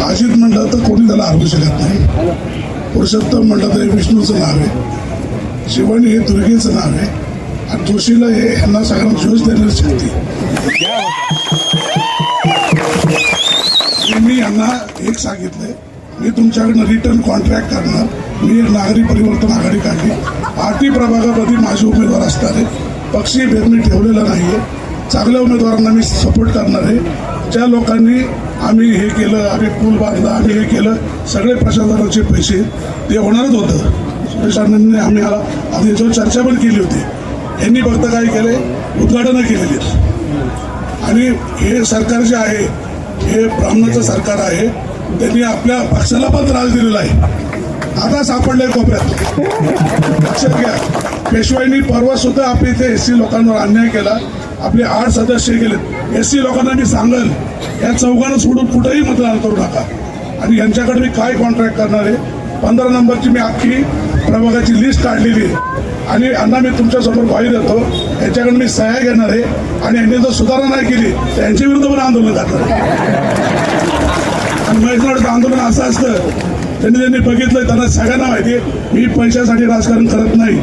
अजित म्हणलं तर कोणी त्याला हरवू शकत नाही. पुरुषोत्तम म्हणलं तर विष्णूचं नाव आहे, शिवण हे दुर्गेचं नाव आहे, आणि जोशीला हे यांना सगळ्यांना जोश देण्याची शक्ती. मी यांना एक सांगितलंय, मी तुमच्याकडनं रिटर्न कॉन्ट्रॅक्ट करणार. मी एक नागरी परिवर्तन आघाडी काढली, 8 प्रभागामध्ये माझे उमेदवार असणार आहे. पक्षी भेद मी ठेवलेला नाहीये. चांगल्या उमेदवारांना मी सपोर्ट करणार आहे. ज्या लोकांनी आम्ही हे केलं, आम्ही पूल बांधला, आम्ही हे केलं, सगळे प्रशासनाचे पैसे ते होणारच होतं. सुरेश अण्णांनी आम्ही आधी याच्यावर चर्चा पण केली होती. यांनी फक्त काय केले, उद्घाटनं केलेली. आणि हे सरकार जे आहे हे ब्राह्मणाचं सरकार आहे. त्यांनी आपल्या पक्षाला पण त्रास दिलेला आहे. आता सापडले कोपऱ्यात. लक्षात घ्या, पेशवाईंनी परवा सुद्धा आपल्या इथे एससी लोकांवर अन्याय केला. आपले 8 सदस्य गेलेत. एससी लोकांना मी सांगल, या चौघांना सोडून कुठेही मतदान करू नका. आणि यांच्याकडे मी काय कॉन्ट्रॅक्ट करणार आहे, 15 नंबरची मी अख्खी प्रभागाची लिस्ट काढलेली आहे. आणि यांना मी तुमच्यासमोर ग्वाही देतो, यांच्याकडे मी सह्या घेणार आहे. आणि यांनी जर सुधारणा नाही केली तर यांच्या विरुद्ध पण आंदोलन करणार. आणि मैत्रीचं आंदोलन असं असतं, त्यांनी बघितलं, त्यांना सगळ्यांना माहिती आहे मी पैशासाठी राजकारण करत नाही.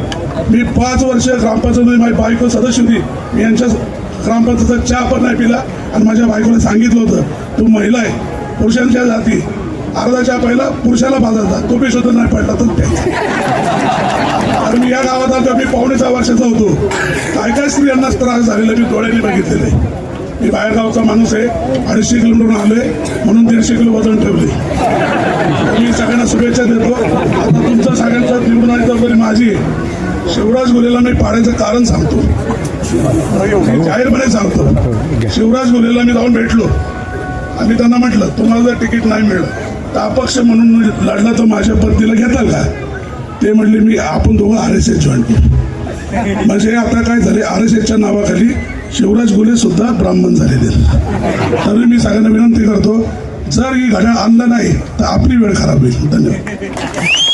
मी 5 वर्ष ग्रामपंचायतीमध्ये माझी बायको सदस्य होती. मी यांच्या ग्रामपंचायतीचा चहा पण नाही पिला. आणि माझ्या बायकोला सांगितलं होतं, तू महिला आहे, पुरुषांच्या जाती अर्धा चहा पहिला पुरुषाला बाजारचा, तो बी सुद्धा नाही पडला तर प्यायचा. कारण मी या गावात आता मी 5.6 वर्षाचा होतो. काय स्त्रियांनाच त्रास झालेला मी डोळ्यांनी बघितलेलं आहे. मी बाहेरगावचा माणूस आहे, 250 किलोमीटरहून आलोय, म्हणून 150 किलो वजन ठेवले. मी सगळ्यांना शुभेच्छा देतो. आता तुमचं सगळ्यांचं निवडून आली जबाबदारी माझी आहे. शिवराज घोलेला मी पाडायचं कारण सांगतो, जाहीरपणे सांगतो. शिवराज घोलेला मी जाऊन भेटलो. आम्ही त्यांना म्हटलं, तुम्हाला जर तिकीट नाही मिळलं तर अपक्ष म्हणून लढला तर माझ्या पत्नीला घेताल का? ते म्हणले, आपण दोघं RSS जॉईन करू. म्हणजे आता काय झाले, RSSच्या नावाखाली शिवराज घोले सुद्धा ब्राह्मण झालेले. तरी मी सगळ्यांना विनंती करतो, जर ही घड्याळ आणलं नाही तर आपली वेळ खराब होईल. धन्यवाद.